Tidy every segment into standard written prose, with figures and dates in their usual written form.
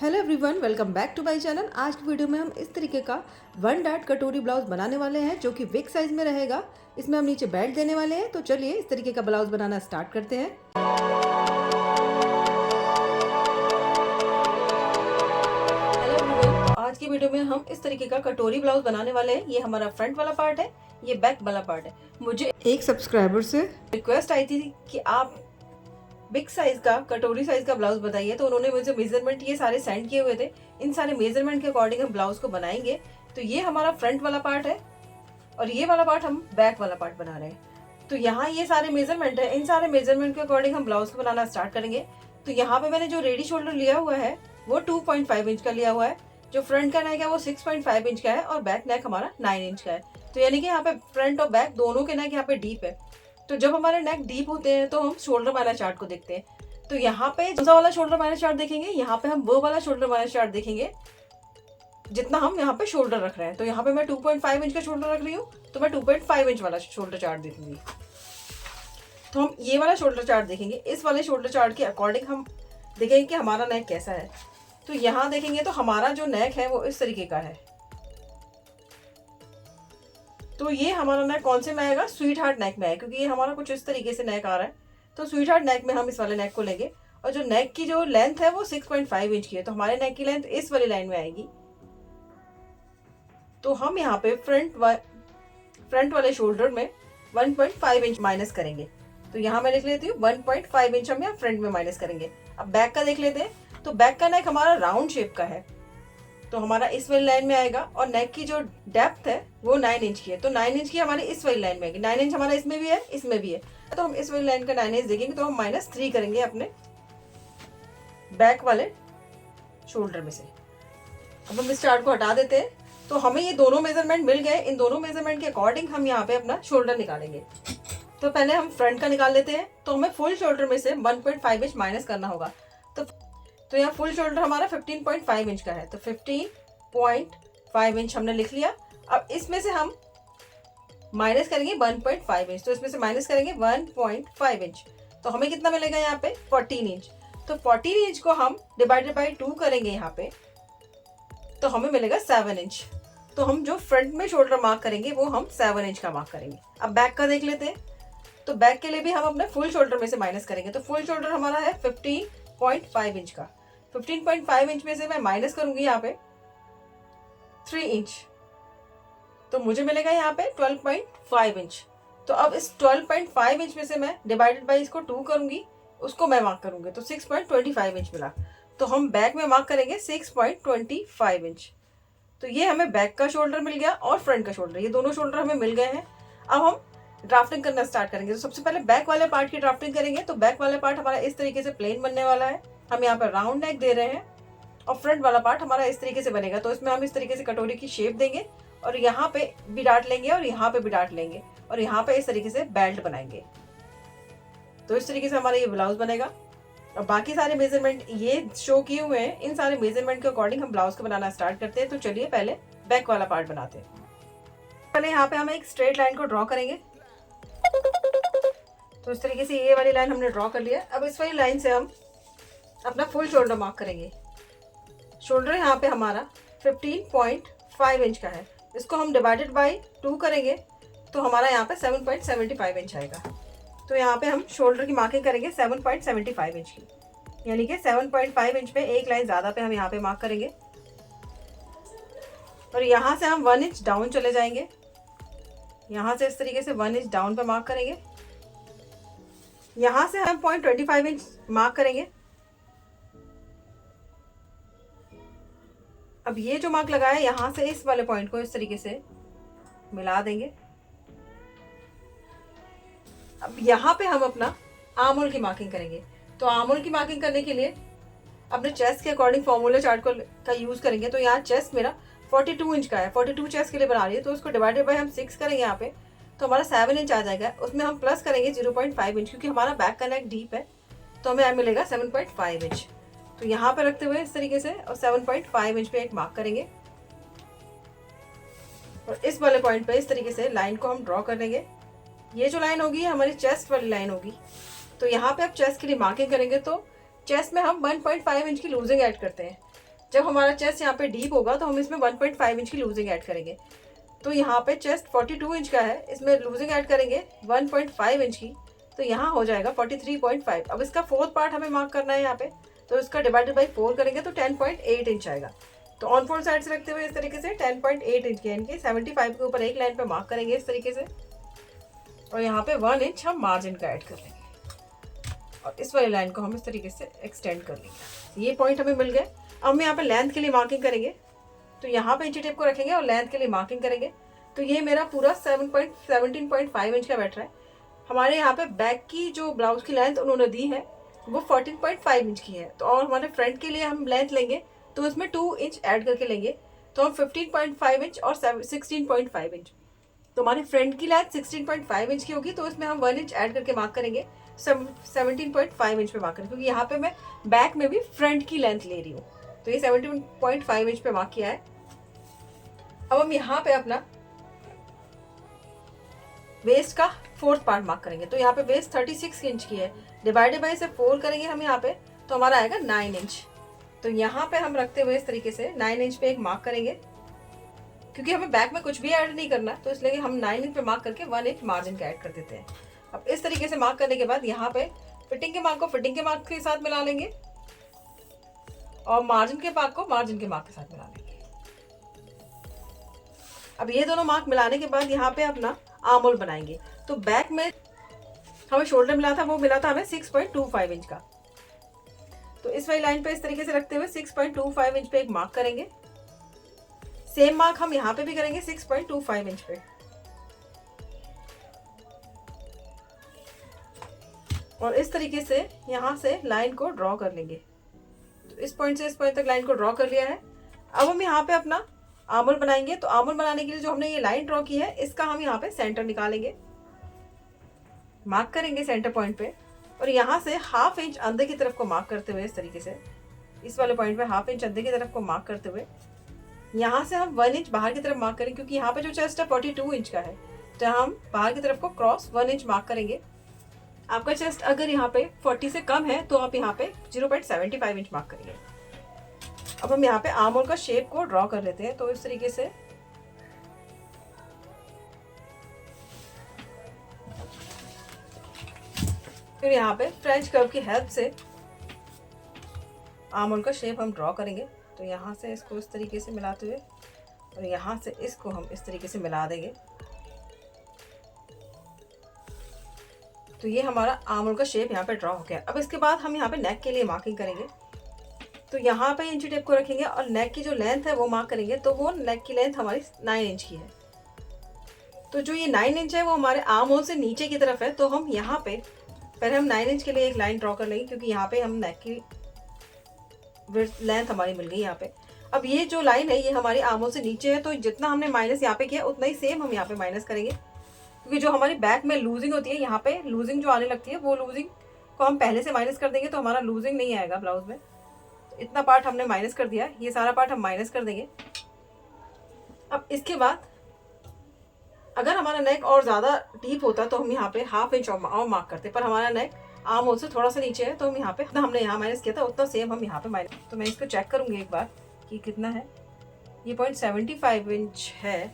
Hello everyone, welcome back to my channel. आज की video में हम इस तरीके का वन डॉट कटोरी ब्लाउज बनाने वाले हैं जो कि बिग साइज में रहेगा। इसमें हम नीचे बेल्ट देने वाले हैं। तो चलिए इस तरीके का ब्लाउज बनाना स्टार्ट करते हैं। हेलो एवरीवन, तो आज की वीडियो में हम इस तरीके का कटोरी ब्लाउज बनाने वाले हैं। ये हमारा फ्रंट वाला पार्ट है, ये बैक वाला पार्ट है। मुझे एक सब्सक्राइबर से रिक्वेस्ट आई थी कि आप बिग साइज का कटोरी साइज का ब्लाउज बताइए, तो उन्होंने मुझे मेजरमेंट ये सारे सेंड किए हुए थे। इन सारे मेजरमेंट के अकॉर्डिंग हम ब्लाउज को बनाएंगे। तो ये हमारा फ्रंट वाला पार्ट है और ये वाला पार्ट हम बैक वाला पार्ट बना रहे हैं। तो यहाँ ये सारे मेजरमेंट है, इन सारे मेजरमेंट के अकॉर्डिंग हम ब्लाउज को बनाना स्टार्ट करेंगे। तो यहाँ पे मैंने जो रेडी शोल्डर लिया हुआ है वो 2.5 इंच का लिया हुआ है। जो फ्रंट का नेक है वो 6.5 इंच का है और बैक नेक हमारा 9 इंच का है। तो यानी कि यहाँ पे फ्रंट और बैक दोनों के नेक यहाँ पे डीप है। तो जब हमारे नेक डीप होते हैं तो हम शोल्डर माइनस चार्ट को देखते हैं। तो यहाँ पे कौन सा वाला शोल्डर माइनस चार्ट देखेंगे, यहाँ पे हम वो वाला शोल्डर माइनस चार्ट देखेंगे जितना हम यहाँ पे शोल्डर रख रहे हैं। तो यहाँ पे मैं 2.5 इंच का शोल्डर रख रही हूँ, तो मैं 2.5 इंच वाला शोल्डर चार्ट देखूंगी। तो हम ये वाला शोल्डर चार्ट देखेंगे। इस वाले शोल्डर चार्ट के अकॉर्डिंग हम देखेंगे कि हमारा नेक कैसा है। तो यहाँ देखेंगे तो हमारा जो नेक है वो इस तरीके का है। तो ये हमारा नेक कौन से में आएगा, स्वीट हार्ट नेक में है, क्योंकि ये हमारा कुछ इस तरीके से नेक आ रहा है। तो स्वीट हार्ट नेक में हम इस वाले नेक को लेंगे और जो नेक की जो लेंथ है वो 6.5 इंच की है। तो हमारे नेक की लेंथ इस वाली लाइन में आएगी। तो हम यहाँ पे फ्रंट वाले शोल्डर में 1.5 इंच माइनस करेंगे। तो यहाँ मैं लिख लेती हूँ 1.5 इंच हम यहाँ फ्रंट में माइनस करेंगे। अब बैक का देख लेते हैं। तो बैक का नेक हमारा राउंड शेप का है, तो हमारा इस वाली लाइन में आएगा और नेक की जो डेप्थ है वो 9 इंच की है। तो 9 इंच की हमारी इस वाली लाइन में आएगी। 9 इंच हमारा इसमें भी है, इसमें भी है। तो हम इस वाली लाइन का 9 इंच देखेंगे तो हम -3 करेंगे अपने बैक वाले शोल्डर में से। अब हम इस चार्ट को हटा देते हैं। तो हमें ये दोनों मेजरमेंट मिल गए। इन दोनों मेजरमेंट के अकॉर्डिंग हम यहाँ पे अपना शोल्डर निकालेंगे। तो पहले हम फ्रंट का निकाल लेते हैं। तो हमें फुल शोल्डर में से 1.5 इंच माइनस करना होगा। तो यहाँ फुल शोल्डर हमारा 15.5 इंच का है। तो 15.5 इंच हमने लिख लिया। अब इसमें से हम माइनस करेंगे 1.5 इंच। तो इसमें से माइनस करेंगे 1.5 इंच। तो हमें कितना मिलेगा यहाँ पे 14 इंच। तो 14 इंच को हम डिवाइडेड बाई 2 करेंगे यहाँ पे, तो हमें मिलेगा 7 इंच। तो हम जो फ्रंट में शोल्डर मार्क करेंगे वो हम 7 इंच का मार्क करेंगे। अब बैक का देख लेते हैं। तो बैक के लिए भी हम अपने फुल शोल्डर में से माइनस करेंगे। तो फुल शोल्डर हमारा है 15.5 इंच का। 15.5 इंच में से मैं माइनस करूंगी यहाँ पे 3 इंच, तो मुझे मिलेगा यहाँ पे 12.5 इंच। तो अब इस 12.5 इंच में से मैं डिवाइडेड बाई इसको 2 करूंगी, उसको मैं मार्क करूंगी। तो 6.25 इंच मिला। तो हम बैक में मार्क करेंगे 6.25 इंच। तो ये हमें बैक का शोल्डर मिल गया और फ्रंट का शोल्डर, ये दोनों शोल्डर हमें मिल गए हैं। अब हम ड्राफ्टिंग करना स्टार्ट करेंगे। तो सबसे पहले बैक वाले पार्ट की ड्राफ्टिंग करेंगे। तो बैक वाला पार्ट हमारा इस तरीके से प्लेन बनने वाला है। हम यहाँ पर राउंड नेक दे रहे हैं और फ्रंट वाला पार्ट हमारा इस तरीके से बनेगा। तो इसमें हम इस तरीके से कटोरी की शेप देंगे और यहाँ पे भी डाट लेंगे और यहाँ पे भी डाट लेंगे और यहाँ पे इस तरीके से बेल्ट बनाएंगे। तो इस तरीके से हमारा ये ब्लाउज बनेगा। और बाकी सारे मेजरमेंट ये शो किए हुए हैं, इन सारे मेजरमेंट के अकॉर्डिंग हम ब्लाउज को बनाना स्टार्ट करते हैं। तो चलिए पहले बैक वाला पार्ट बनाते हैं। पहले यहाँ पे हम एक स्ट्रेट लाइन को ड्रॉ करेंगे। तो इस तरीके से ये वाली लाइन हमने ड्रॉ कर लिया। अब इस वाली लाइन से हम अपना फुल शोल्डर मार्क करेंगे। शोल्डर यहाँ पे हमारा 15.5 इंच का है। इसको हम डिवाइडेड बाई 2 करेंगे तो हमारा यहाँ पे 7.75 इंच आएगा। तो यहाँ पे हम शोल्डर की मार्किंग करेंगे 7.75 इंच की, यानी कि 7.5 इंच पे एक लाइन ज़्यादा पे हम यहाँ पे मार्क करेंगे और यहाँ से हम 1 इंच डाउन चले जाएंगे। यहाँ से इस तरीके से 1 इंच डाउन पे मार्क करेंगे। यहाँ से हम 0.25 इंच मार्क करेंगे। अब ये जो मार्क लगाया है यहाँ से इस वाले पॉइंट को इस तरीके से मिला देंगे। अब यहाँ पे हम अपना आर्म होल की मार्किंग करेंगे। तो आर्म होल की मार्किंग करने के लिए अपने चेस्ट के अकॉर्डिंग फॉर्मूला चार्ट का यूज करेंगे। तो यहाँ चेस्ट मेरा 42 इंच का है, 42 चेस्ट के लिए बना रही है। तो उसको डिवाइडेड बाय हम 6 करेंगे यहाँ पे, तो हमारा 7 इंच आ जाएगा। उसमें हम प्लस करेंगे 0.5 इंच, क्योंकि हमारा बैक का नेक डीप है। तो हमें मिलेगा 7.5 इंच। तो यहाँ पे रखते हुए इस तरीके से और 7.5 इंच पे एक मार्क करेंगे और इस वाले पॉइंट पे इस तरीके से लाइन को हम ड्रॉ कर लेंगे। ये जो लाइन होगी हमारी चेस्ट वाली लाइन होगी। तो यहाँ पे अब चेस्ट के लिए मार्किंग करेंगे। तो चेस्ट में हम 1.5 इंच की लूजिंग ऐड करते हैं। जब हमारा चेस्ट यहाँ पे डीप होगा तो हम इसमें 1.5 इंच की लूजिंग ऐड करेंगे। तो यहाँ पे चेस्ट 42 इंच का है, इसमें लूजिंग ऐड करेंगे 1.5 इंच की, तो यहाँ हो जाएगा 43.5। अब इसका फोर्थ पार्ट हमें मार्क करना है यहाँ पे, तो इसका डिवाइडेड बाई 4 करेंगे तो 10.8 इंच आएगा। तो ऑन फोर साइड से रखते हुए इस तरीके से 10.8 इंच के यानी कि 75 के ऊपर एक लाइन पे मार्क करेंगे इस तरीके से, और यहाँ पे 1 इंच हम मार्जिन का ऐड कर लेंगे और इस वाली लाइन को हम इस तरीके से एक्सटेंड कर लेंगे। ये पॉइंट हमें मिल गए। अब हम यहाँ पे लेंथ के लिए मार्किंग करेंगे, तो यहाँ पे इंची टेप को रखेंगे और लेंथ के लिए मार्किंग करेंगे। तो ये मेरा पूरा 17.5 इंच का बैठ रहा है। हमारे यहाँ पे बैक की जो ब्लाउज की लेंथ उन्होंने दी है वो 14.5 इंच की है, तो और हमारे फ्रंट के लिए हम लेंथ लेंगे तो उसमें 2 इंच ऐड करके लेंगे, तो हम 15.5 इंच और 16.5 इंच। तो हमारी फ्रंट की लेंथ 16.5 इंच की होगी, तो इसमें हम 1 इंच ऐड करके मार्क करेंगे 17.5 इंच पे मार्क करेंगे, क्योंकि यहाँ पे मैं बैक में भी फ्रंट की लेंथ ले रही हूँ। तो ये 17.5 इंच पे मार्क किया है। अब हम यहाँ पे अपना वेस्ट का फोर्थ पार्ट मार्क करेंगे। तो यहाँ पे वेस्ट 36 इंच की है, डिवाइडेड बाई से 4 करेंगे हम यहाँ पे, तो हमारा आएगा 9 इंच। तो यहाँ पे हम रखते हुए इस तरीके से 9 इंच पे एक मार्क करेंगे, क्योंकि हमें बैक में कुछ भी ऐड नहीं करना, तो इसलिए हम 9 इंच पे मार्क करके 1 इंच मार्जिन का ऐड कर देते हैं। अब इस तरीके से मार्क करने के बाद यहाँ पे फिटिंग के मार्क को फिटिंग के मार्क के साथ मिला लेंगे और मार्जिन के मार्क को मार्जिन के मार्क के साथ मिला लेंगे। अब ये दोनों मार्क मिलाने के बाद यहाँ पे अपना आर्म होल बनाएंगे। तो बैक में हमें शोल्डर मिला था, वो मिला था हमें 6.25 इंच का। तो इस वाली लाइन पे इस तरीके से रखते हुए 6.25 इंच पे एक मार्क करेंगे। सेम मार्क हम यहाँ पे भी करेंगे 6.25 इंच पे, और इस तरीके से यहाँ से लाइन को ड्रॉ कर लेंगे। तो इस पॉइंट से इस पॉइंट तक लाइन को ड्रॉ कर लिया है। अब हम यहाँ पे अपना आर्म होल बनाएंगे। तो आर्म होल बनाने के लिए जो हमने ये लाइन ड्रॉ की है, इसका हम यहाँ पे सेंटर निकालेंगे, मार्क करेंगे सेंटर पॉइंट पे, और यहाँ से ½ इंच अंदर की तरफ को मार्क करते हुए इस तरीके से इस वाले पॉइंट पे ½ इंच अंदर की तरफ को मार्क करते हुए यहाँ से हम 1 इंच बाहर की तरफ मार्क करेंगे, क्योंकि यहाँ पे जो चेस्ट है 42 इंच का है, तो हम बाहर की तरफ को क्रॉस 1 इंच मार्क करेंगे। आपका चेस्ट अगर यहाँ पे 40 से कम है तो आप यहाँ पे 0.75 इंच मार्क करेंगे। अब हम यहाँ पे आर्म होल का शेप को ड्रॉ कर लेते हैं। तो इस तरीके से फिर यहाँ पे फ्रेंच कर्व की हेल्प से आर्म होल का शेप हम ड्रॉ करेंगे। तो यहाँ से इसको इस तरीके से मिलाते हुए और यहाँ से इसको हम इस तरीके से मिला देंगे। तो ये हमारा आर्म होल का शेप यहाँ पे ड्रॉ हो गया। अब इसके बाद हम यहाँ पे नेक के लिए मार्किंग करेंगे। तो यहाँ पे इंची टेप को रखेंगे और नेक की जो लेंथ है वो मार्क करेंगे। तो वो नेक की लेंथ हमारी 9 इंच की है। तो जो ये 9 इंच है वो हमारे आर्म होल से नीचे की तरफ है। तो हम यहाँ पे पहले हम 9 इंच के लिए एक लाइन ड्रॉ कर लेंगे, क्योंकि यहाँ पे हम नेक की लेंथ हमारी मिल गई यहाँ पे। अब ये जो लाइन है ये हमारी आर्म होल से नीचे है, तो जितना हमने माइनस यहाँ पे किया उतना ही सेम हम यहाँ पे माइनस करेंगे, क्योंकि जो हमारी बैक में लूजिंग होती है यहाँ पे लूजिंग जो आने लगती है वो लूजिंग को हम पहले से माइनस कर देंगे, तो हमारा लूजिंग नहीं आएगा ब्लाउज में। तो इतना पार्ट हमने माइनस कर दिया, ये सारा पार्ट हम माइनस कर देंगे। अब इसके बाद अगर हमारा नेक और ज़्यादा डीप होता तो हम यहाँ पे ½ इंच और मार्क करते, पर हमारा नेक आर्म होल से थोड़ा सा नीचे है, तो हम यहाँ पे हमने यहाँ माइनस किया था उतना सेम हम यहाँ पे माइनस। तो मैं इसको चेक करूँगी एक बार कि कितना है। ये 0.75 इंच है,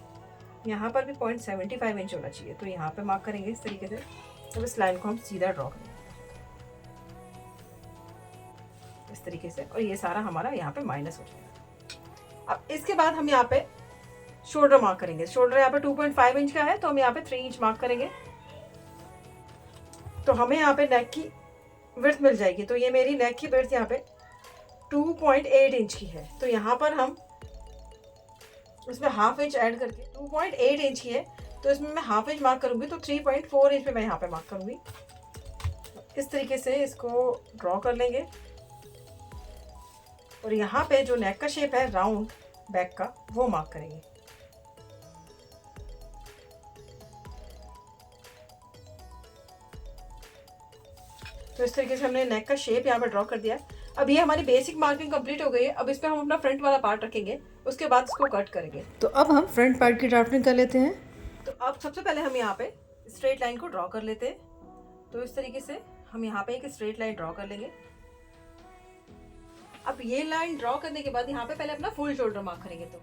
यहाँ पर भी 0.75 इंच होना चाहिए। तो यहाँ पे मार्क करेंगे इस तरीके से। तो इस लाइन को हम सीधा ड्रॉ करेंगे इस तरीके से, और ये सारा हमारा यहाँ पे माइनस हो जाएगा। अब इसके बाद हम यहाँ पे शोल्डर मार्क करेंगे। शोल्डर यहाँ पे 2.5 इंच का है, तो हम यहाँ पे 3 इंच मार्क करेंगे। तो हमें यहाँ पे नेक की विड्थ मिल जाएगी। तो ये मेरी नेक की विड्थ यहाँ पे 2.8 इंच की है। तो यहाँ पर हम उसमें ½ इंच ऐड करके 2.8 इंच की है, तो इसमें मैं ½ इंच मार्क करूँगी, तो 3.4 इंच पे मैं यहाँ पे मार्क करूँगी। इस तरीके से इसको ड्रॉ कर लेंगे, और यहाँ पे जो नेक का शेप है राउंड बैक का वो मार्क करेंगे। तो इस तरीके से हमने नेक का शेप यहाँ पे ड्रॉ कर दिया है। अब ये हमारी बेसिक मार्किंग कंप्लीट हो गई है। अब इस पे हम अपना फ्रंट वाला पार्ट रखेंगे, उसके बाद इसको कट करेंगे। तो अब हम फ्रंट पार्ट की ड्राफ्टिंग कर लेते हैं। तो अब सबसे पहले हम यहाँ पे स्ट्रेट लाइन को ड्रॉ कर लेते हैं। तो इस तरीके से हम यहाँ पे एक स्ट्रेट लाइन ड्रॉ कर लेंगे। अब ये लाइन ड्रॉ करने के बाद यहाँ पे पहले अपना फुल शोल्डर मार्क करेंगे। तो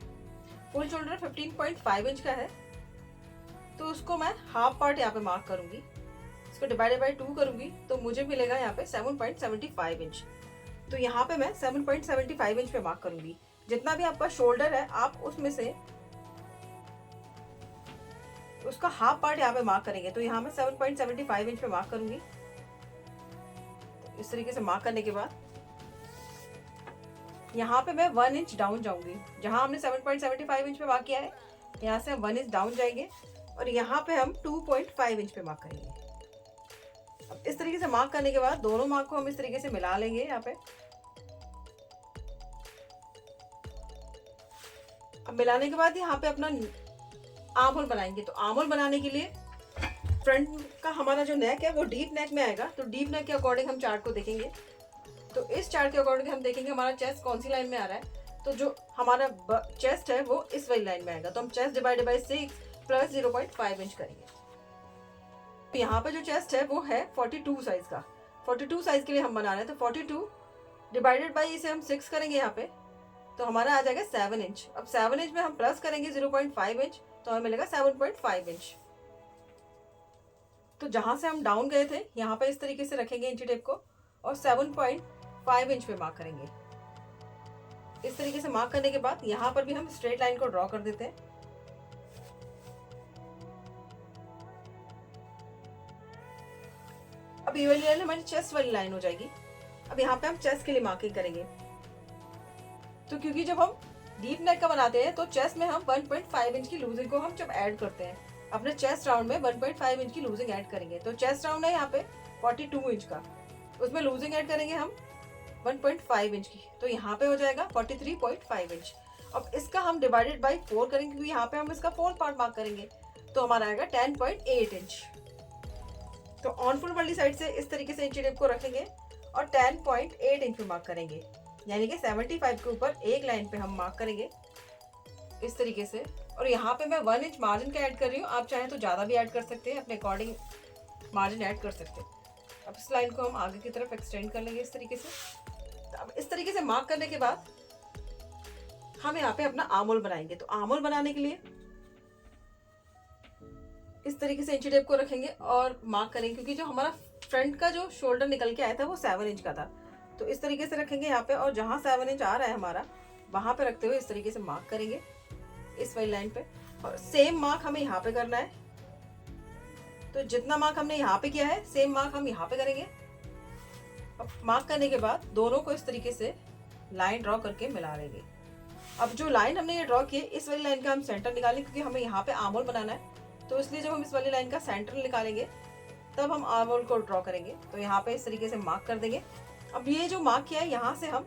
फुल शोल्डर 15.5 इंच का है, तो उसको मैं हाफ पार्ट यहाँ पे मार्क करूंगी, इसको डिवाइडेड बाय 2 करूंगी तो मुझे मिलेगा यहाँ पे 7.75 इंच। तो यहाँ पे मैं 7.75 इंच पे मार्क करूंगी। जितना भी आपका शोल्डर है आप उसमें से उसका हाफ पार्ट यहाँ पे मार्क करेंगे। तो यहाँ मैं 7.75 इंच पे मार्क करूंगी। तो इस तरीके से मार्क करने के बाद यहाँ पे मैं 1 इंच डाउन जाऊंगी। जहां हमने 7.75 इंच पे मार्क किया है, यहाँ से हम 1 इंच डाउन जाएंगे और यहाँ पे हम 2.5 इंच पे मार्क करेंगे। अब इस तरीके से मार्क करने के बाद दोनों मार्क को हम इस तरीके से मिला लेंगे। यहाँ पे अब मिलाने के बाद यहाँ पे अपना आर्म होल बनाएंगे। तो आर्म होल बनाने के लिए फ्रंट का हमारा जो नेक है वो डीप नेक में आएगा। तो डीप नेक के अकॉर्डिंग हम चार्ट को देखेंगे। तो इस चार्ट के अकॉर्डिंग हम देखेंगे हमारा चेस्ट कौन सी लाइन में आ रहा है। तो जो हमारा चेस्ट है वो इस वाली लाइन में आएगा। तो हम chest divided by 6 plus 0.5 inch करेंगे। तो यहाँ पे जो चेस्ट है वो है 42 साइज का। 42 साइज के लिए हम बना रहे हैं। तो 42 डिवाइडेड बाई इसे हम 6 करेंगे यहाँ पे, तो हमारा आ जाएगा 7 इंच। अब 7 इंच में हम प्लस करेंगे 0.5 इंच, तो हमें मिलेगा 7.5 इंच। तो जहां से हम डाउन गए थे यहाँ पे इस तरीके से रखेंगे इंची टेप को और 7.5 इंच पे मार्क करेंगे। इस तरीके से मार्क करने के बाद यहाँ पर भी हम स्ट्रेट लाइन को ड्रॉ कर देते हैं। अब ये वाली लाइन हमारी चेस्ट वाली लाइन हो जाएगी। अब यहाँ पे हम चेस्ट के लिए मार्किंग करेंगे। तो क्योंकि जब हम डीप नेक का बनाते हैं तो चेस्ट में हम 1.5 इंच की लूजिंग को हम जब ऐड करते हैं अपने चेस्ट राउंड में 1.5 इंच की लूजिंग ऐड करेंगे। तो चेस्ट राउंड है यहाँ पे 42 इंच का, उसमें लूजिंग ऐड करेंगे हम 1.5 इंच की। तो यहाँ पे हो जाएगा 43.5 इंच। अब इसका हम डिवाइडेड बाई 4 करेंगे क्योंकि यहाँ पे हम इसका फोर्थ पार्ट मार्क करेंगे। तो हमारा आएगा 10.8 इंच। तो ऑन फुल वाली साइड से इस तरीके से इंची टेप को रखेंगे और 10.8 इंच पे मार्क करेंगे, यानी कि 75 के ऊपर एक लाइन पे हम मार्क करेंगे इस तरीके से। और यहाँ पे मैं 1 इंच मार्जिन का ऐड कर रही हूँ, आप चाहें तो ज़्यादा भी ऐड कर सकते हैं, अपने अकॉर्डिंग मार्जिन ऐड कर सकते हैं। अब इस लाइन को हम आगे की तरफ एक्सटेंड कर लेंगे इस तरीके से। तो अब इस तरीके से मार्क करने के बाद हम यहाँ पे अपना आर्म होल बनाएंगे। तो आर्म होल बनाने के लिए इस तरीके से इंची टेप को रखेंगे और मार्क करेंगे, क्योंकि जो हमारा फ्रंट का जो शोल्डर निकल के आया था वो 7 इंच का था। तो इस तरीके से रखेंगे यहाँ पे और जहाँ 7 इंच आ रहा है हमारा वहां पे रखते हुए इस तरीके से मार्क करेंगे इस वाली लाइन पे। और सेम मार्क हमें यहाँ पे करना है। तो जितना मार्क हमने यहाँ पे किया है सेम मार्क हम यहाँ पे करेंगे। अब मार्क करने के बाद दोनों को इस तरीके से लाइन ड्रॉ करके मिला लेंगे। अब जो लाइन हमने ये ड्रॉ की है इस वाली लाइन का हम सेंटर निकालेंगे, क्योंकि हमें यहाँ पे आर्म होल बनाना है। तो इसलिए जब हम इस वाली लाइन का सेंटर निकालेंगे तब हम आर्म होल को ड्रॉ करेंगे। तो यहाँ पे इस तरीके से मार्क कर देंगे। अब ये जो मार्क किया है यहाँ से हम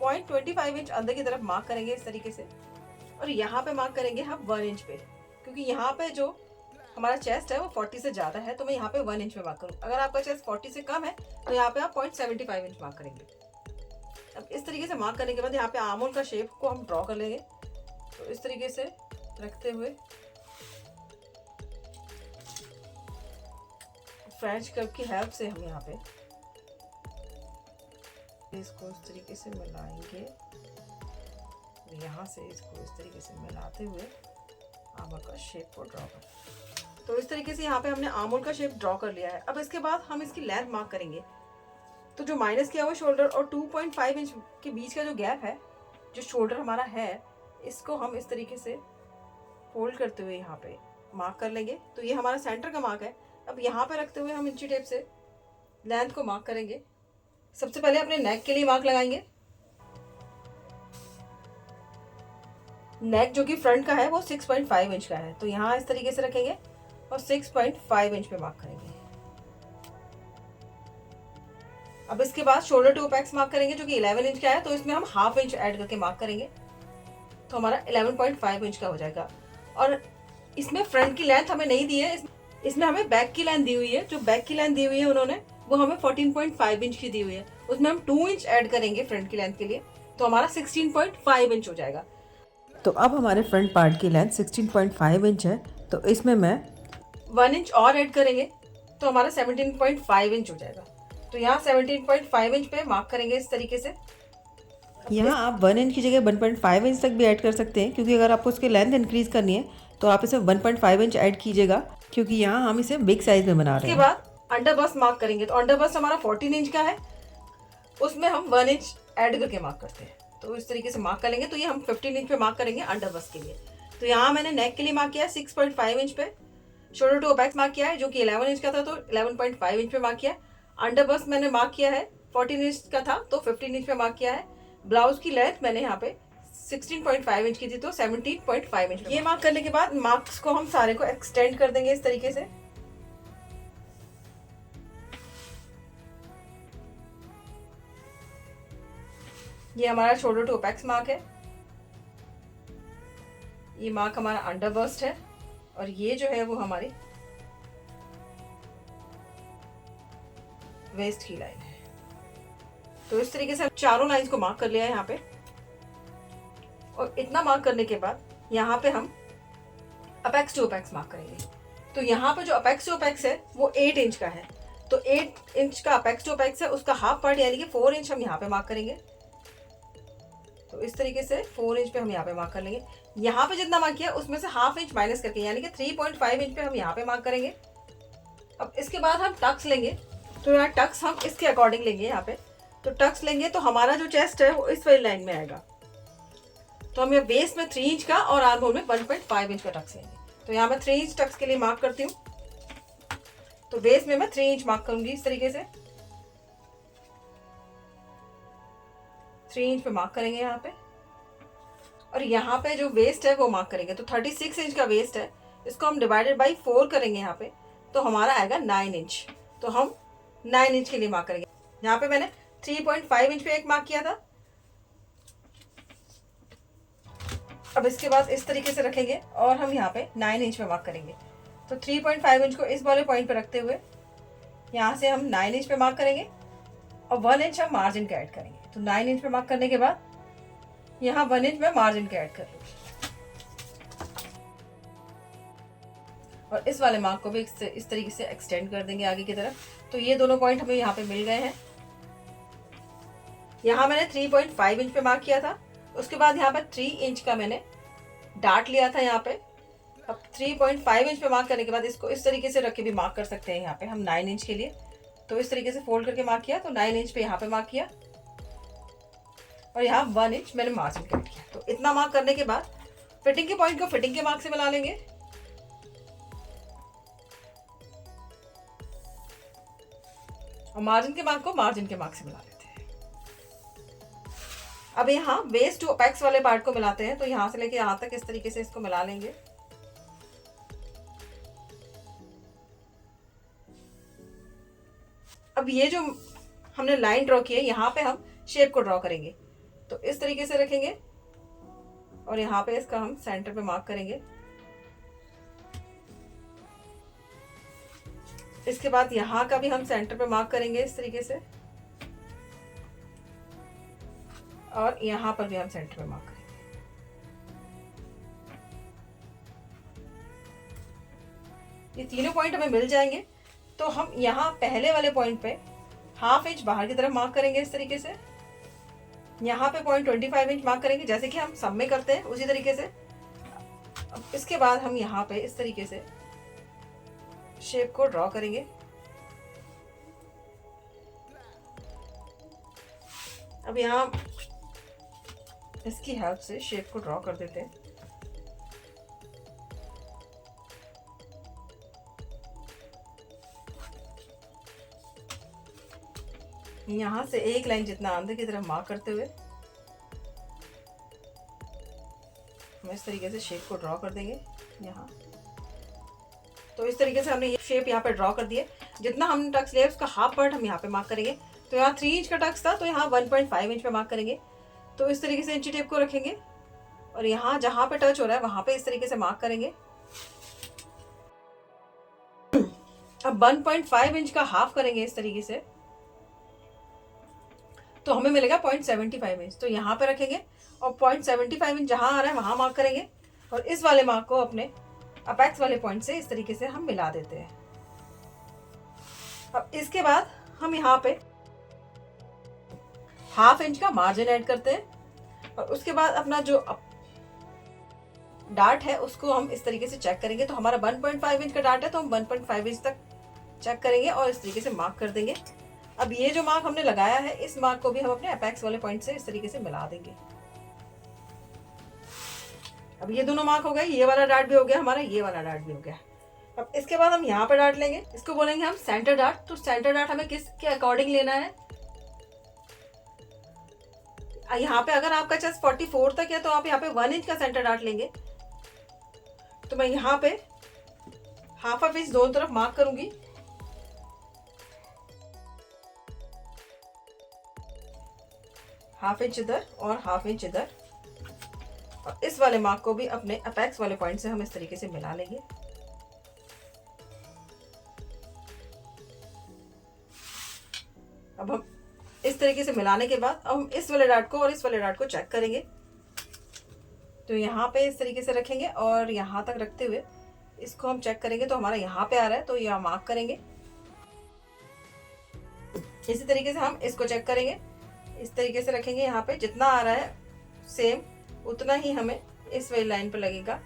0.25 इंच अंदर की तरफ मार्क करेंगे इस तरीके से, और यहाँ पे मार्क करेंगे हम 1 इंच पे, क्योंकि यहाँ पे जो हमारा चेस्ट है वो 40 से ज़्यादा है। तो मैं यहाँ पे 1 इंच पे मार्क करूँ। अगर आपका चेस्ट 40 से कम है तो यहाँ पे आप 0.75 इंच मार्क करेंगे। अब इस तरीके से मार्क करने के बाद यहाँ पे आर्म होल का शेप को हम ड्रॉ कर लेंगे। तो इस तरीके से रखते हुए फ्रेंच कर्व की हेल्प से हम यहाँ पे इसको इस तरीके से मिलाएंगे, यहाँ से इसको इस तरीके से मिलाते हुए आर्म होल का शेप को ड्रॉ कर। तो इस तरीके से यहाँ पे हमने आर्म होल का शेप ड्रॉ कर लिया है। अब इसके बाद हम इसकी लेंथ मार्क करेंगे। तो जो माइनस किया हुआ शोल्डर और 2.5 इंच के बीच का जो गैप है, जो शोल्डर हमारा है, इसको हम इस तरीके से फोल्ड करते हुए यहाँ पे मार्क कर लेंगे। तो ये हमारा सेंटर का मार्क है। अब यहाँ पे रखते हुए हम इंची टेप से लेंथ को मार्क करेंगे। सबसे पहले अपने नेक के लिए मार्क लगाएंगे। नेक जो कि फ्रंट का है वो 6.5 इंच का है। तो यहाँ इस तरीके से रखेंगे और 6.5 इंच पे मार्क करेंगे। अब इसके बाद शोल्डर टू अपेक्स मार्क करेंगे जो कि 11 इंच का है। तो इसमें हम हाफ इंच ऐड करके मार्क करेंगे, तो हमारा 11.5 इंच का हो जाएगा। और इसमें फ्रंट की लेंथ हमें नहीं दी है, इसमें हमें बैक की लेंथ दी हुई है। जो बैक की लेंथ दी हुई है उन्होंने वो हमें 14.5 इंच की दी हुई है। उसमें हम 2 इंच ऐड करेंगे फ्रंट की लेंथ के लिए, तो हमारा 16.5 इंच हो जाएगा। तो अब हमारे फ्रंट पार्ट की लेंथ 16.5 इंच है। तो इसमें मैं 1 इंच और ऐड करेंगे तो हमारा 17.5 इंच हो जाएगा। तो यहाँ 17.5 इंच पे मार्क करेंगे इस तरीके से। यहाँ आप 1 इंच की जगह 1.5 इंच तक भी ऐड कर सकते हैं, क्योंकि अगर आपको उसकी लेंथ इंक्रीज़ करनी है तो आप इसे 1.5 इंच ऐड कीजिएगा, क्योंकि यहाँ हम इसे बिग साइज में बना रहे हैं। उसके बाद अंडर बस्ट मार्क करेंगे। तो अंडर बस्ट हमारा 14 इंच का है, उसमें हम 1 इंच ऐड करके मार्क करते हैं। तो इस तरीके से मार्क करेंगे। तो ये हम 15 इंच पे मार्क करेंगे अंडर बस्ट के लिए। तो यहाँ मैंने नेक के लिए मार्क किया है 6.5 इंच पे। शोल्डर टू अपेक्स मार्क किया है जो कि 11 इंच का था, तो 11.5 इंच पे मार्क किया। अंडर बस्ट मैंने मार्क किया है 14 इंच का था, तो 15 इंच पे मार्क किया है। ब्लाउज की लेंथ मैंने यहाँ पे 16.5 इंच की थी, तो 17.5 इंच। ये मार्क करने के बाद मार्क्स को हम सारे को एक्सटेंड कर देंगे इस तरीके से। ये हमारा शोल्डर टू अपेक्स मार्क है, ये मार्क हमारा अंडर बस्ट है, और ये जो है वो हमारी वेस्ट की लाइन है। तो इस तरीके से हम चारों लाइंस को मार्क कर लिया है यहाँ पे। और इतना मार्क करने के बाद यहाँ पे हम अपेक्स टू अपेक्स मार्क करेंगे। तो यहाँ पे जो अपेक्स टू अपेक्स है वो 8 इंच का है, तो 8 इंच का अपेक्स टू अपेक्स है, उसका हाफ पार्ट यानी कि 4 इंच हम यहाँ पे मार्क करेंगे। तो इस तरीके से 4 इंच पे हम यहाँ पे मार्क कर लेंगे। यहाँ पे जितना मार्क किया उसमें से हाफ इंच माइनस करके यानी कि 3.5 इंच पे हम यहाँ पे मार्क करेंगे। अब इसके बाद हम टक्स लेंगे। तो यहाँ टक्स हम इसके अकॉर्डिंग लेंगे यहाँ पे। तो टक्स लेंगे तो हमारा जो चेस्ट है वो इस वाली लाइन में आएगा। तो हम ये वेस्ट में 3 इंच का और आर्म होल में 1.5 इंच का टक्स लेंगे। तो यहाँ मैं 3 इंच टक्स के लिए मार्क करती हूँ। तो वेस्ट में मैं 3 इंच मार्क करूंगी इस तरीके से। 3 इंच पे मार्क करेंगे यहाँ पे, और यहाँ पे जो वेस्ट है वो मार्क करेंगे। तो 36 इंच का वेस्ट है, इसको हम डिवाइडेड बाई 4 करेंगे यहाँ पे, तो हमारा आएगा 9 इंच। तो हम 9 इंच के लिए मार्क करेंगे। यहाँ पे मैंने 3.5 इंच पे एक मार्क किया था। अब इसके बाद इस तरीके से रखेंगे और हम यहाँ पे 9 इंच पे मार्क करेंगे। तो 3.5 इंच को इस वाले पॉइंट पे रखते हुए यहाँ से हम 9 इंच पे मार्क करेंगे, और 1 इंच हम मार्जिन का ऐड करेंगे। तो 9 इंच पे मार्क करने के बाद यहाँ 1 इंच में मार्जिन का ऐड कर लूँगी, और इस वाले मार्क को भी इस तरीके से एक्सटेंड कर देंगे आगे की तरफ। तो ये दोनों पॉइंट हमें यहाँ पे मिल गए हैं। यहाँ मैंने 3.5 इंच पे मार्क किया था, उसके बाद यहाँ पर 3 इंच का मैंने डार्ट लिया था यहाँ पे। अब 3.5 इंच पे मार्क करने के बाद इसको इस तरीके से रख के भी मार्क कर सकते हैं यहाँ पे हम 9 इंच के लिए। तो इस तरीके से फोल्ड करके मार्क किया, तो 9 इंच पे यहाँ पे मार्क किया, और यहाँ 1 इंच मैंने मार्जिन कट किया। तो इतना मार्क करने के बाद फिटिंग के पॉइंट को फिटिंग के मार्क से मिला लेंगे, और मार्जिन के मार्क को मार्जिन के मार्क से मिला लेते हैं। अब यहाँ वेस्ट टू अपेक्स वाले पार्ट को मिलाते हैं। तो यहाँ से लेके यहाँ तक इस तरीके से इसको मिला लेंगे। अब ये जो हमने लाइन ड्रॉ की है यहाँ पे हम शेप को ड्रॉ करेंगे। तो इस तरीके से रखेंगे, और यहाँ पे इसका हम सेंटर पे मार्क करेंगे। इसके बाद यहाँ का भी हम सेंटर पे मार्क करेंगे इस तरीके से, और यहाँ पर भी हम सेंटर पे मार्क करेंगे। ये तीनों पॉइंट हमें मिल जाएंगे। तो हम यहाँ पहले वाले पॉइंट पे हाफ इंच बाहर की तरफ मार्क करेंगे इस तरीके से। यहाँ पे 0.25 इंच मार्क करेंगे, जैसे कि हम सब में करते हैं उसी तरीके से। अब इसके बाद हम यहाँ पे इस तरीके से शेप को ड्रॉ करेंगे। अब यहाँ इसकी हेल्प से शेप को ड्रॉ कर देते हैं। यहाँ से एक लाइन जितना अंदर की तरफ मार्क करते हुए हम इस तरीके से शेप को ड्रॉ कर देंगे यहाँ। तो इस तरीके से हमने ये शेप यहाँ पे ड्रॉ कर दिया। जितना हमने टक्स लिया उसका हाफ पार्ट हम यहाँ पे मार्क करेंगे। तो यहाँ 3 इंच का टक्स था, तो यहाँ 1.5 इंच पे मार्क करेंगे। तो इस तरीके से इंची टेप को रखेंगे, और यहाँ जहाँ पे टच हो रहा है वहाँ पे इस तरीके से मार्क करेंगे। अब 1.5 इंच का हाफ करेंगे इस तरीके से, तो हमें मिलेगा 0.75 इंच। तो यहाँ पे रखेंगे और 0.75 इंच जहाँ आ रहा है वहाँ मार्क करेंगे, और इस वाले मार्क को अपने अपेक्स वाले पॉइंट से इस तरीके से हम मिला देते हैं। अब इसके बाद हम यहाँ पे हाफ इंच का मार्जिन ऐड करते हैं। और उसके बाद अपना जो डार्ट है उसको हम इस तरीके से चेक करेंगे। तो हमारा 1.5 इंच का डार्ट है तो हम 1.5 इंच तक चेक करेंगे और इस तरीके से मार्क कर देंगे। अब ये जो मार्क हमने लगाया है इस मार्क को भी हम अपने अपेक्स वाले पॉइंट से इस तरीके से मिला देंगे। अब ये दोनों मार्क हो गए, ये वाला डार्ट भी हो गया हमारा, ये वाला डार्ट भी हो गया। अब इसके बाद हम यहाँ पे डार्ट लेंगे, इसको बोलेंगे हम सेंटर डार्ट। तो सेंटर डार्ट हमें किसके अकॉर्डिंग लेना है, यहाँ पे अगर आपका चेस्ट 44 तक है तो आप यहाँ पे 1 इंच का सेंटर डार्ट लेंगे। तो मैं यहाँ पे हाफ इंच दोनों तरफ मार्क करूंगी। हाफ इंच इधर और हाफ इंच इधर, और इस वाले मार्क को भी अपने अपेक्स वाले पॉइंट से हम इस तरीके से मिला लेंगे। अब हम इस तरीके से मिलाने के बाद अब हम इस वाले डार्ट को और इस वाले डार्ट को चेक करेंगे। तो यहाँ पे इस तरीके से रखेंगे और यहाँ तक रखते हुए इसको हम चेक करेंगे। तो हमारा यहाँ पे आ रहा है तो यहाँ मार्क करेंगे। इसी तरीके से हम इसको चेक करेंगे, इस तरीके से रखेंगे। यहाँ पे जितना आ रहा है सेम उतना ही हमें इस वाली लाइन पे लगेगा।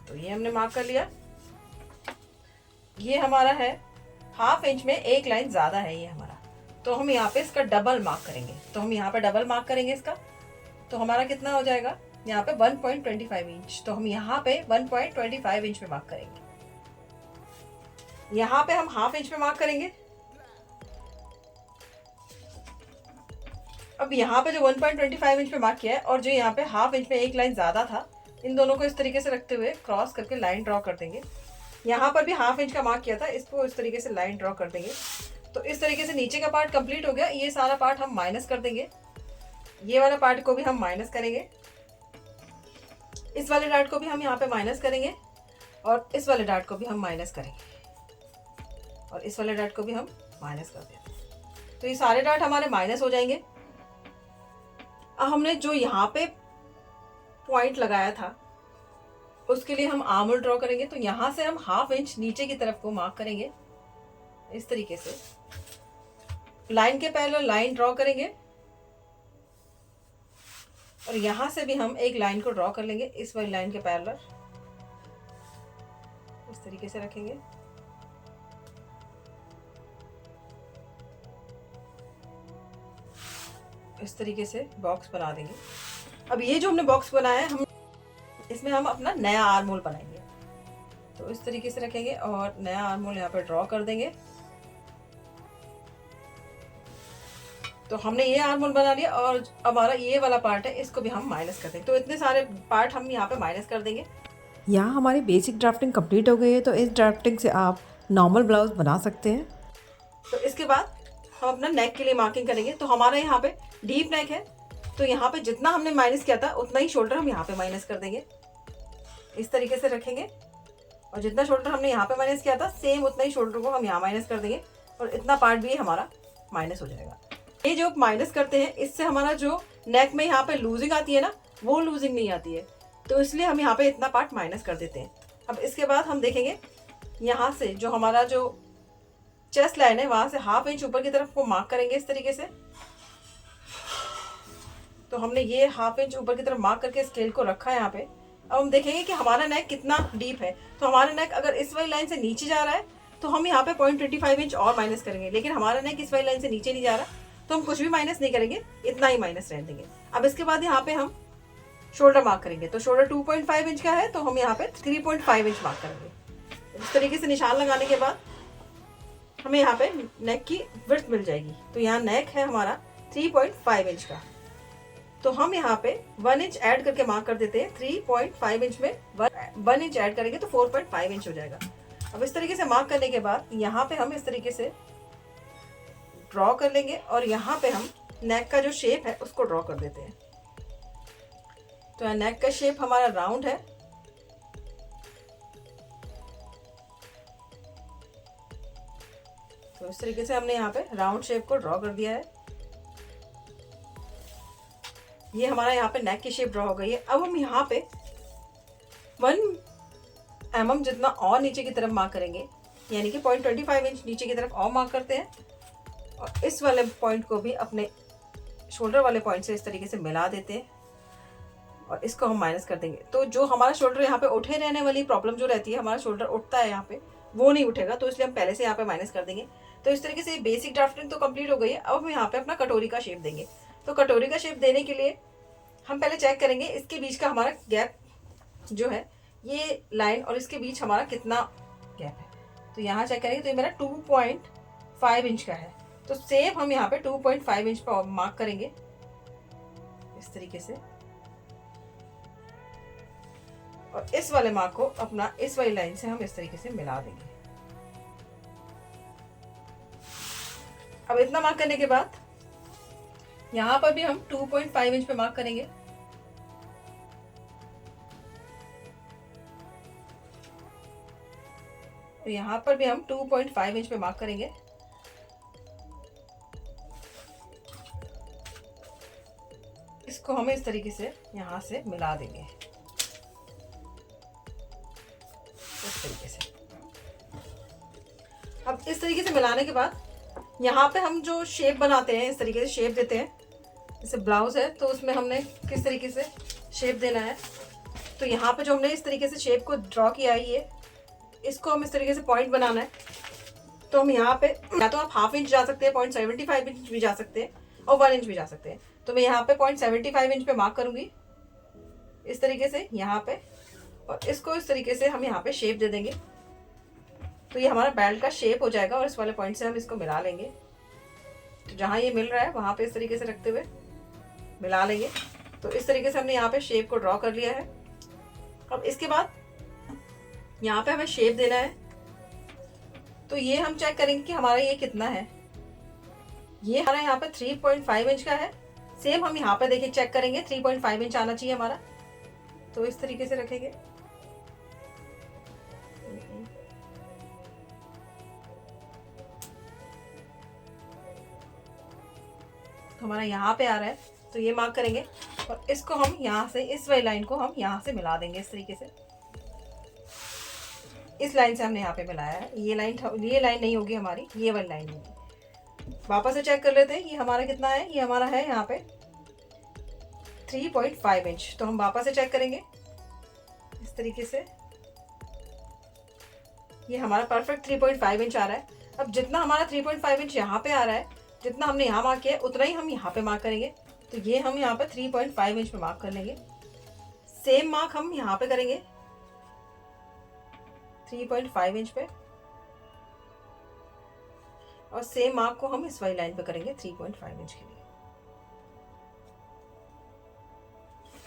तो ये हमने मार्क कर लिया। ये हमारा है हाफ इंच में एक लाइन ज्यादा है ये हमारा, तो हम यहाँ पे इसका डबल मार्क करेंगे। तो हम यहाँ पे डबल मार्क करेंगे इसका, तो हमारा कितना हो जाएगा यहाँ पे 1.25 इंच। तो हम यहाँ पे 1.25 इंच पे मार्क करेंगे। यहाँ पे हम हाफ इंच पे मार्क करेंगे। अब यहाँ पे जो 1.25 इंच पे मार्क किया है और जो यहाँ पे हाफ इंच में एक लाइन ज्यादा था, इन दोनों को इस तरीके से रखते हुए क्रॉस करके लाइन ड्रॉ कर देंगे। यहाँ पर भी हाफ इंच का मार्क किया था, इसको इस तरीके से लाइन ड्रॉ कर देंगे। तो इस तरीके से नीचे का पार्ट कंप्लीट हो गया। ये सारा पार्ट हम माइनस कर देंगे, ये वाला पार्ट को भी हम माइनस करेंगे, इस वाले डार्ट को भी हम यहाँ पे माइनस करेंगे और इस वाले डार्ट को भी हम माइनस करेंगे और इस वाले डार्ट को भी हम माइनस कर देंगे। तो ये सारे डार्ट हमारे माइनस हो जाएंगे। अब हमने जो यहाँ पे पॉइंट लगाया था उसके लिए हम आर्म होल ड्रॉ करेंगे। तो यहाँ से हम हाफ इंच नीचे की तरफ को मार्क करेंगे, इस तरीके से लाइन के पैरेलल लाइन ड्रॉ करेंगे और यहाँ से भी हम एक लाइन को ड्रॉ कर लेंगे इस वाली लाइन के पैरेलल, इस तरीके से रखेंगे। इस तरीके से बॉक्स बना देंगे। अब ये जो हमने बॉक्स बनाया है हम इसमें हम अपना नया आर्म होल बनाएंगे। तो इस तरीके से रखेंगे और नया आर्म होल यहाँ पे ड्रॉ कर देंगे। तो हमने ये आर्म होल बना लिया और हमारा ये वाला पार्ट है इसको भी हम माइनस कर देंगे। तो इतने सारे पार्ट हम यहाँ पे माइनस कर देंगे। यहाँ हमारी बेसिक ड्राफ्टिंग कंप्लीट हो गई है। तो इस ड्राफ्टिंग से आप नॉर्मल ब्लाउज बना सकते हैं। तो इसके बाद हम अपना नेक के लिए मार्किंग करेंगे। तो हमारा यहाँ पे डीप नेक है, तो यहाँ पे जितना हमने माइनस किया था उतना ही शोल्डर हम यहाँ पे माइनस कर देंगे। इस तरीके से रखेंगे और जितना शोल्डर हमने यहाँ पे माइनस किया था सेम उतना ही शोल्डर को हम यहाँ माइनस कर देंगे और इतना पार्ट भी हमारा माइनस हो जाएगा। ये जो माइनस करते हैं इससे हमारा जो नेक में यहाँ पे लूजिंग आती है ना, वो लूजिंग नहीं आती है, तो इसलिए हम यहाँ पे इतना पार्ट माइनस कर देते हैं। अब इसके बाद हम देखेंगे यहाँ से जो हमारा जो चेस्ट लाइन है वहां से हाफ इंच ऊपर की तरफ को मार्क करेंगे इस तरीके से। तो हमने ये हाफ इंच ऊपर की तरफ मार्क करके स्केल को रखा है यहाँ पे। अब हम देखेंगे कि हमारा नेक कितना डीप है। तो हमारा नेक अगर इस वाली लाइन से नीचे जा रहा है तो हम यहाँ पे 0.25 इंच और माइनस करेंगे, लेकिन हमारा नेक इस वाली लाइन से नीचे नहीं जा रहा तो हम कुछ भी माइनस नहीं करेंगे, इतना ही माइनस रहने देंगे। अब इसके बाद यहाँ पे हम शोल्डर मार्क करेंगे। तो शोल्डर 2.5 इंच का है तो हम यहाँ पे 3.5 इंच मार्क करेंगे। इस तरीके से निशान लगाने के बाद हमें यहाँ पे नेक की विड्थ मिल जाएगी। तो यहाँ नेक है हमारा 3.5 इंच का, तो हम यहाँ पे 1 इंच ऐड करके मार्क कर देते हैं। 3.5 इंच में 1 इंच ऐड करेंगे तो 4.5 इंच हो जाएगा। अब इस तरीके से मार्क करने के बाद यहाँ पे हम इस तरीके से ड्रॉ कर लेंगे और यहाँ पे हम नेक का जो शेप है उसको ड्रॉ कर देते हैं। तो यहाँ नेक का शेप हमारा राउंड है। तो इस तरीके से हमने यहाँ पे राउंड शेप को ड्रॉ कर दिया है। ये हमारा यहाँ पे नेक की शेप ड्रॉ हो गई है। अब हम यहाँ पे 1 mm जितना और नीचे की तरफ मार्क करेंगे, यानी कि 0.25 इंच नीचे की तरफ और मार्क करते हैं और इस वाले पॉइंट को भी अपने शोल्डर वाले पॉइंट से इस तरीके से मिला देते हैं और इसको हम माइनस कर देंगे। तो जो हमारा शोल्डर यहाँ पे उठे रहने वाली प्रॉब्लम जो रहती है, हमारा शोल्डर उठता है यहाँ पे, वो नहीं उठेगा, तो इसलिए हम पहले से यहाँ पे माइनस कर देंगे। तो इस तरीके से बेसिक ड्राफ्टिंग तो कंप्लीट हो गई है। अब हम यहाँ पे अपना कटोरी का शेप देंगे। तो कटोरी का शेप देने के लिए हम पहले चेक करेंगे इसके बीच का हमारा गैप जो है, ये लाइन और इसके बीच हमारा कितना गैप है। तो यहाँ चेक करेंगे तो ये मेरा 2.5 इंच का है। तो सेम हम यहाँ पे 2.5 इंच पर मार्क करेंगे इस तरीके से, और इस वाले मार्क को अपना इस वाली लाइन से हम इस तरीके से मिला देंगे। अब इतना मार्क करने के बाद यहाँ पर भी हम 2.5 इंच पे मार्क करेंगे। तो यहाँ पर भी हम 2.5 इंच पे मार्क करेंगे। इसको हम इस तरीके से यहाँ से मिला देंगे इस तरीके से। अब इस तरीके से मिलाने के बाद यहाँ पे हम जो शेप बनाते हैं, इस तरीके से शेप देते हैं। जैसे ब्लाउज है तो उसमें हमने किस तरीके से शेप देना है, तो यहाँ पे जो हमने इस तरीके से शेप को ड्रॉ किया है, ये इसको हम इस तरीके से पॉइंट बनाना है। तो हम यहाँ पे या तो आप हाफ इंच जा सकते हैं, 0.75 इंच भी जा सकते हैं, और 1 इंच भी जा सकते हैं। तो मैं यहाँ पे 0.75 इंच पे मार्क करूंगी इस तरीके से यहाँ पे, और इसको इस तरीके से हम यहाँ पे शेप दे देंगे। तो ये हमारा बेल्ट का शेप हो जाएगा और इस वाले पॉइंट से हम इसको मिला लेंगे। तो जहाँ ये मिल रहा है वहाँ पे इस तरीके से रखते हुए मिला लेंगे। तो इस तरीके से हमने यहाँ पे शेप को ड्रॉ कर लिया है। अब इसके बाद यहाँ पे हमें शेप देना है। तो ये हम चेक करेंगे कि हमारा ये कितना है। ये हमारा यहाँ पे 3.5 इंच का है। सेम हम यहाँ पे देखिए चेक करेंगे 3.5 इंच आना चाहिए हमारा। तो इस तरीके से रखेंगे। तो हमारा यहाँ पे आ रहा है, तो ये मार्क करेंगे और इसको हम यहाँ से, इस वाली लाइन को हम यहाँ से मिला देंगे इस तरीके से। इस लाइन से हमने यहाँ पे मिलाया है। ये लाइन नहीं होगी हमारी, ये वाली लाइन होगी। वापस से चेक कर लेते हैं ये हमारा कितना है। ये हमारा है यहाँ पे 3.5 इंच। तो हम वापस से चेक करेंगे इस तरीके से। ये हमारा परफेक्ट 3.5 इंच आ रहा है। अब जितना हमारा 3.5 इंच यहाँ पे आ रहा है, जितना हमने यहाँ मार्क किया है उतना ही हम यहाँ पे मार्क करेंगे। तो ये हम यहाँ पे 3.5 इंच पे मार्क कर लेंगे। सेम मार्क हम यहाँ पे करेंगे 3.5 इंच पे, और सेम मार्क को हम इस वाली लाइन पे करेंगे 3.5 इंच के लिए।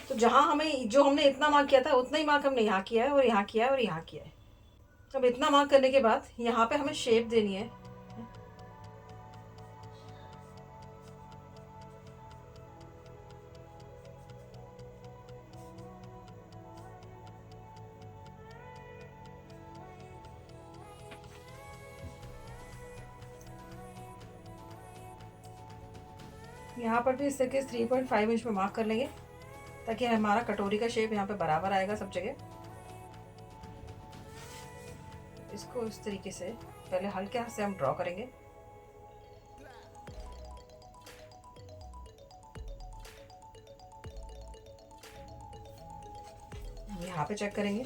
तो जहां हमें जो हमने इतना मार्क किया था उतना ही मार्क हमने यहाँ किया है और यहाँ किया है और यहाँ किया है। अब इतना मार्क करने के बाद यहाँ पे हमें शेप देनी है। यहाँ पर भी इस तरीके से 3.5 इंच पे मार्क कर लेंगे ताकि हमारा कटोरी का शेप यहाँ पे बराबर आएगा सब जगह। इसको इस तरीके से पहले हल्के हाथ से हम ड्रॉ करेंगे। यहाँ पे चेक करेंगे।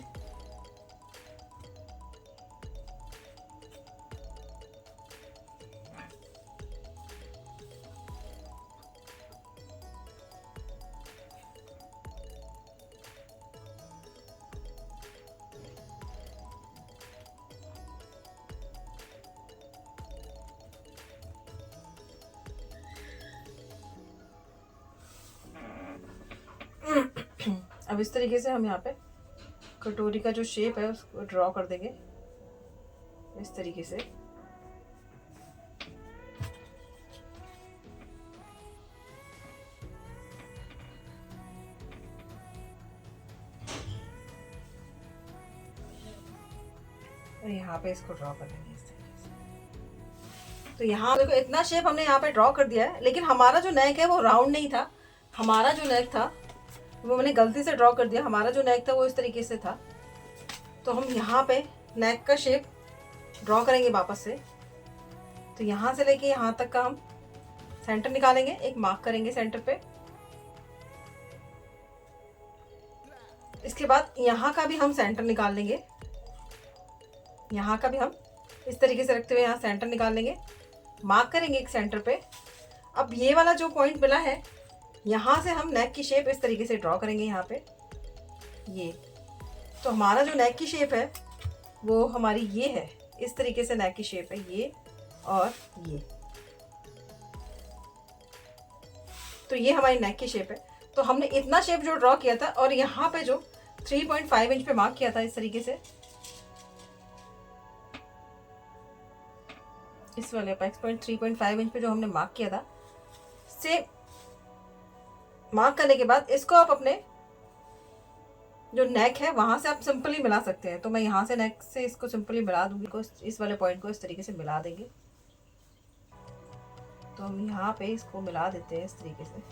अब इस तरीके से हम यहाँ पे कटोरी का जो शेप है उसको ड्रॉ कर देंगे इस तरीके से। और यहाँ पे इसको ड्रॉ कर देंगे इस तरीके से। तो यहाँ देखो इतना शेप हमने यहाँ पे ड्रॉ कर दिया है, लेकिन हमारा जो नेक है वो राउंड नहीं था। हमारा जो नेक था वो मैंने गलती से ड्रॉ कर दिया। हमारा जो नेक था वो इस तरीके से था। तो हम यहाँ पे नेक का शेप ड्रॉ करेंगे वापस से। तो यहाँ से लेके यहाँ तक का हम सेंटर निकालेंगे, एक मार्क करेंगे सेंटर पे। इसके बाद यहाँ का भी हम सेंटर निकाल लेंगे, यहाँ का भी हम इस तरीके से रखते हुए यहाँ सेंटर निकाल लेंगे, मार्क करेंगे एक सेंटर पे। अब ये वाला जो पॉइंट मिला है, यहाँ से हम नेक की शेप इस तरीके से ड्रॉ करेंगे यहाँ पे ये। तो हमारा जो नेक की शेप है वो हमारी ये है, इस तरीके से नेक की शेप है ये और ये। तो ये हमारी नेक की शेप है। तो हमने इतना शेप जो ड्रॉ किया था और यहाँ पे जो 3.5 इंच पे मार्क किया था इस तरीके से, इस वाले अपेक्स पॉइंट 3.5 इंच पे जो हमने मार्क किया था, से मार्क करने के बाद इसको आप अपने जो नेक है वहां से आप सिंपली मिला सकते हैं। तो मैं यहाँ से नेक से इसको सिंपली मिला दूंगी, को इस वाले पॉइंट को इस तरीके से मिला देंगे। तो हम यहाँ पे इसको मिला देते हैं इस तरीके से,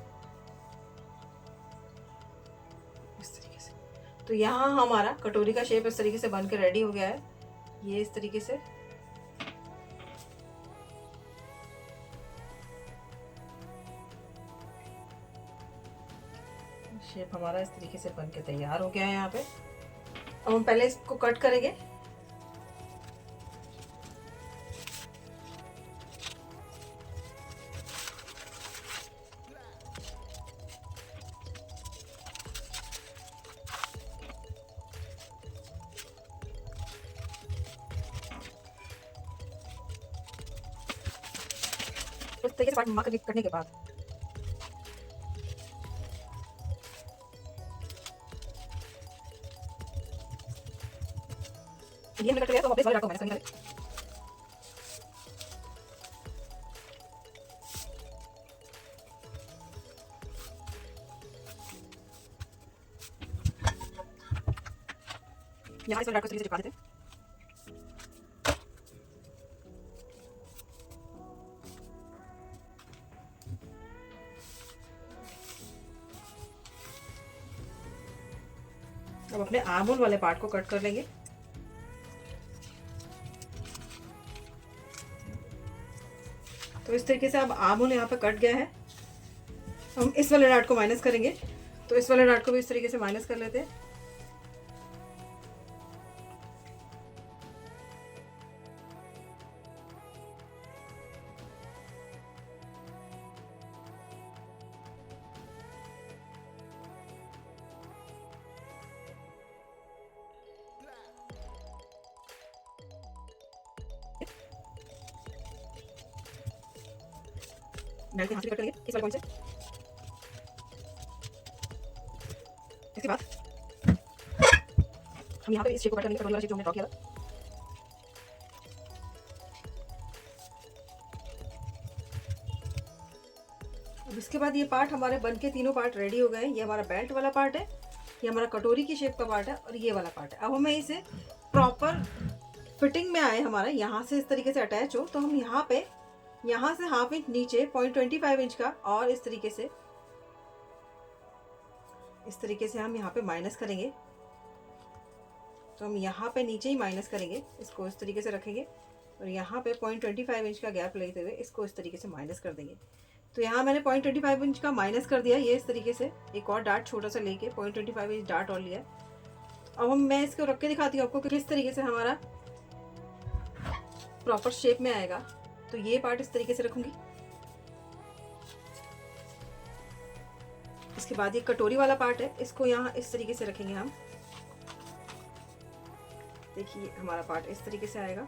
इस तरीके से। तो यहाँ हमारा कटोरी का शेप इस तरीके से बन के रेडी हो गया है, ये इस तरीके से। शेप हमारा इस तरीके से बन के तैयार हो गया है यहाँ पे। अब हम पहले इसको कट करेंगे। इस तरीके से पार्ट मार्क करने के बाद ये हमने कट लिया, तो वापस वाले डाट को माइनस करेंगे। यहाँ इस वाले डाट को इस तरीके से चिपका देते हैं। अब अपने आर्म होल वाले पार्ट को कट कर लेंगे। तो इस तरीके से अब आर्म होल यहाँ पे कट गया है। हम इस वाले डाट को माइनस करेंगे, तो इस वाले डाट को भी इस तरीके से माइनस कर लेते हैं। बेल्ट के हाथ से कट करेंगे इस वाले पॉइंट से। इसके बाद हम यहाँ पे इस शेप को कट करेंगे, कटोरी वाला शेप जो हमने ड्रॉ किया था। अब इसके बाद ये पार्ट हमारे बन के तीनों पार्ट रेडी हो गए हैं। ये हमारा बेल्ट वाला पार्ट है, ये हमारा कटोरी की शेप का पार्ट है और ये वाला पार्ट है। अब हमें इसे प्रॉपर फिटिंग में आए, हमारा यहाँ से इस तरीके से अटैच हो, तो हम यहाँ पे यहाँ से हाफ इंच नीचे 0.25 इंच का और इस तरीके से हम यहाँ पे माइनस करेंगे। तो हम यहाँ पे नीचे ही माइनस करेंगे, इसको इस तरीके से रखेंगे और यहाँ पे 0.25 इंच का गैप लेते हुए इसको इस तरीके से माइनस कर देंगे। तो यहाँ मैंने 0.25 इंच का माइनस कर दिया, ये इस तरीके से एक और डार्ट छोटा सा लेके 0.25 इंच डार्ट और लिया। अब मैं इसको रख के दिखाती हूँ आपको कि किस तरीके से हमारा प्रॉपर शेप में आएगा। तो ये पार्ट इस तरीके से रखूंगी। इसके बाद ये कटोरी वाला पार्ट है, इसको यहाँ इस तरीके से रखेंगे हम। देखिए हमारा पार्ट इस तरीके से आएगा।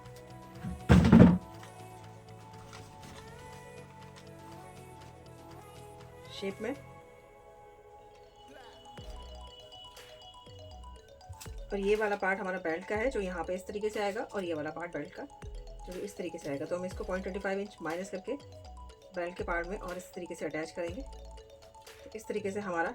शेप में। और ये वाला पार्ट हमारा बेल्ट का है जो यहाँ पे इस तरीके से आएगा और ये वाला पार्ट बेल्ट का जो इस तरीके से आएगा। तो हम इसको 0.25 इंच माइनस करके बेल्ट के पार्ट में और इस तरीके से अटैच करेंगे। तो इस तरीके से हमारा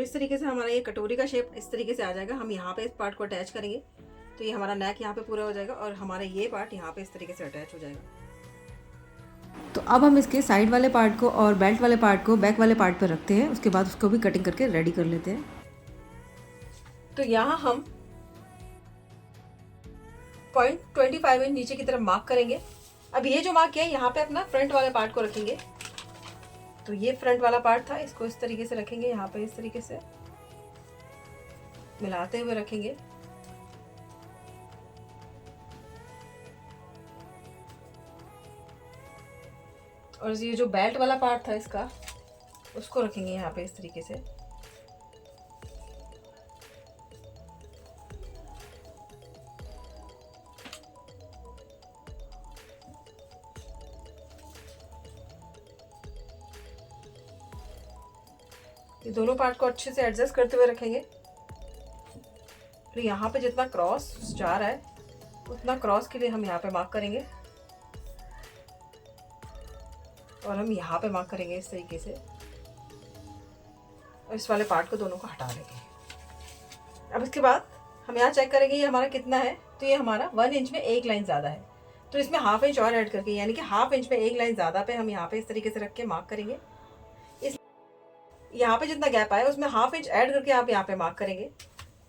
इस तरीके से हमारा ये कटोरी का शेप इस तरीके से आ जाएगा। हम यहाँ पे इस पार्ट को अटैच करेंगे तो ये हमारा नेक यहाँ पे पूरा हो जाएगा और हमारा ये पार्ट यहाँ पे इस तरीके से अटैच हो जाएगा। तो अब हम इसके साइड वाले पार्ट को और बेल्ट वाले पार्ट को बैक वाले पार्ट पर रखते हैं, उसके बाद उसको भी कटिंग करके रेडी कर लेते हैं। तो यहाँ हम 0.25 इंच नीचे की तरफ मार्क करेंगे। अब ये जो मार्क किया है यहाँ पे अपना फ्रंट वाले पार्ट को रखेंगे। तो ये फ्रंट वाला पार्ट था, इसको इस तरीके से रखेंगे, यहाँ पे इस तरीके से मिलाते हुए रखेंगे। और ये जो बेल्ट वाला पार्ट था इसका, उसको रखेंगे यहाँ पे इस तरीके से। ये दोनों पार्ट को अच्छे से एडजस्ट करते हुए रखेंगे। तो यहाँ पे जितना क्रॉस जा रहा है उतना क्रॉस के लिए हम यहाँ पे मार्क करेंगे और हम यहाँ पे मार्क करेंगे इस तरीके से, और इस वाले पार्ट को दोनों को हटा देंगे। अब इसके बाद हम यहाँ चेक करेंगे ये हमारा कितना है। तो ये हमारा 1 इंच में एक लाइन ज़्यादा है, तो इसमें हाफ इंच और ऐड करके, यानी कि हाफ इंच में एक लाइन ज़्यादा पे हम यहाँ पे इस तरीके से रख के मार्क करेंगे। इस यहाँ पे जितना गैप आया उसमें हाफ इंच ऐड करके आप यहाँ पे मार्क करेंगे।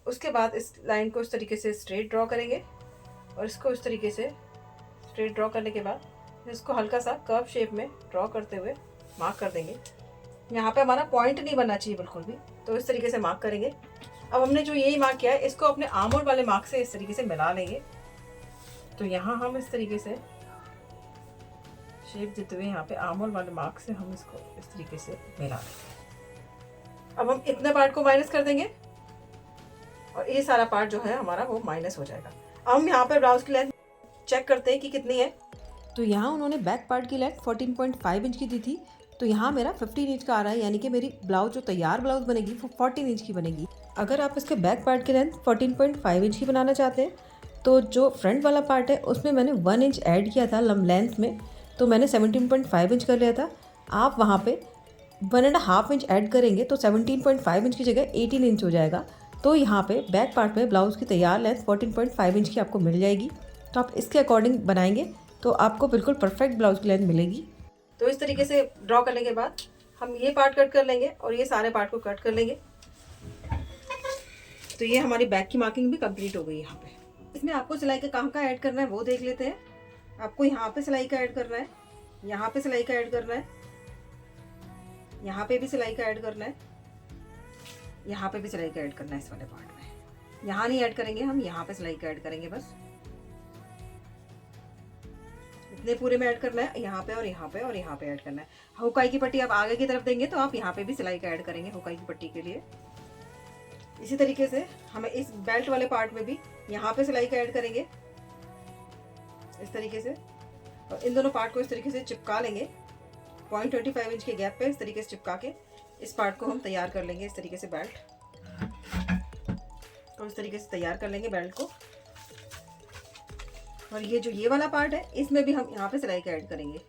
उसके बाद इस लाइन को इस तरीके से स्ट्रेट ड्रॉ करेंगे और इसको इस तरीके से स्ट्रेट ड्रॉ करने के बाद इसको हल्का सा कर्व शेप में ड्रॉ करते हुए मार्क कर देंगे। यहाँ पे हमारा पॉइंट नहीं बनना चाहिए बिल्कुल भी, तो इस तरीके से मार्क करेंगे। अब हमने जो यही मार्क किया है इसको अपने आर्म होल वाले मार्क से इस तरीके से मिला लेंगे। तो यहाँ हम इस तरीके से शेप देते हुए यहाँ पे आर्म होल वाले मार्क से हम इसको इस तरीके से मिला लेंगे। अब हम इतने पार्ट को माइनस कर देंगे और ये सारा पार्ट जो है हमारा वो माइनस हो जाएगा। अब हम यहाँ पे ब्लाउज की लेंथ चेक करते हैं कि कितनी है। तो यहाँ उन्होंने बैक पार्ट की लेंथ 14.5 इंच की दी थी, तो यहाँ मेरा 15 इंच का आ रहा है, यानी कि मेरी ब्लाउज जो तैयार ब्लाउज बनेगी वो 14 इंच की बनेगी। अगर आप इसके बैक पार्ट की लेंथ 14.5 इंच की बनाना चाहते हैं तो जो फ्रंट वाला पार्ट है उसमें मैंने 1 इंच ऐड किया था लेंथ में, तो मैंने 17.5 इंच कर लिया था। आप वहाँ पे 1.5 इंच ऐड करेंगे तो 17.5 इंच की जगह 18 इंच हो जाएगा। तो यहाँ पे बैक पार्ट में ब्लाउज़ की तैयार लेंथ 14.5 इंच की आपको मिल जाएगी। तो आप इसके अकॉर्डिंग बनाएंगे तो आपको बिल्कुल परफेक्ट ब्लाउज की लेंथ मिलेगी। तो इस तरीके से ड्रॉ करने के बाद हम ये पार्ट कट कर लेंगे और ये सारे पार्ट को कट कर लेंगे। तो ये हमारी बैक की मार्किंग भी कंप्लीट हो गई। यहाँ पे इसमें आपको सिलाई का कहाँ ऐड करना है वो देख लेते हैं। आपको यहाँ पे सिलाई का ऐड करना है, यहाँ पे सिलाई का ऐड करना है, यहाँ पे भी सिलाई का ऐड करना है, यहाँ पे भी सिलाई का ऐड करना है। इस वाले पार्ट में यहाँ नहीं ऐड करेंगे हम, यहाँ पे सिलाई का ऐड करेंगे बस। इतने पूरे में ऐड करना है, यहाँ पे और यहाँ पे और यहाँ पे ऐड करना है। हुकाई की पट्टी आप आगे की तरफ देंगे तो आप यहाँ पे भी सिलाई का ऐड करेंगे हुकाई की पट्टी के लिए। इसी तरीके से हमें इस बेल्ट वाले पार्ट में भी यहाँ पे सिलाई का ऐड करेंगे इस तरीके से, और इन दोनों पार्ट को इस तरीके से चिपका लेंगे 0.25 इंच के गैप पे इस तरीके से चिपका के इस पार्ट को हम तैयार कर लेंगे। इस तरीके से बेल्ट को इस तरीके से तैयार कर लेंगे बेल्ट को। और ये जो ये वाला पार्ट है इसमें भी हम यहाँ पे सिलाई का ऐड करेंगे।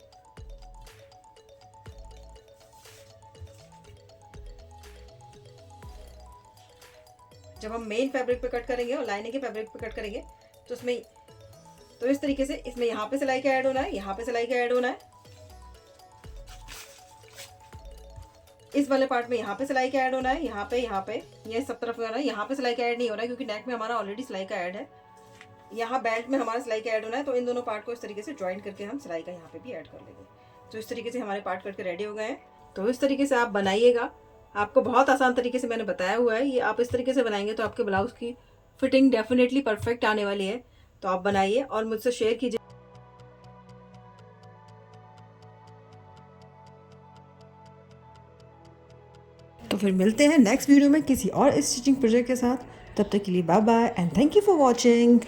जब हम मेन फैब्रिक पे कट करेंगे और लाइनिंग के फैब्रिक पे कट करेंगे तो इसमें तो इस तरीके से इसमें यहाँ पे सिलाई का ऐड होना है, यहाँ पे सिलाई का ऐड होना है, इस वाले पार्ट में यहाँ पे सिलाई का ऐड होना है, यहाँ पे ये सब तरफ होना है। यहाँ पे सिलाई का ऐड नहीं हो रहा है क्योंकि नेक में हमारा ऑलरेडी सिलाई का ऐड है। यहाँ बेल्ट में हमारा सिलाई का ऐड होना है, तो इन दोनों पार्ट को इस तरीके से ज्वाइन करके हम सिलाई का यहाँ पे भी ऐड कर लेंगे। तो इस तरीके से हमारे पार्ट कट के रेडी हो गए हैं। तो इस तरीके से आप बनाइएगा। आपको बहुत आसान तरीके से मैंने बताया हुआ है, ये आप इस तरीके से बनाएंगे तो आपके ब्लाउज की फिटिंग डेफिनेटली परफेक्ट आने वाली है। तो आप बनाइए और मुझसे शेयर कीजिए। तो फिर मिलते हैं नेक्स्ट वीडियो में किसी और स्टिचिंग प्रोजेक्ट के साथ। तब तक के लिए bye bye and thank you for watching.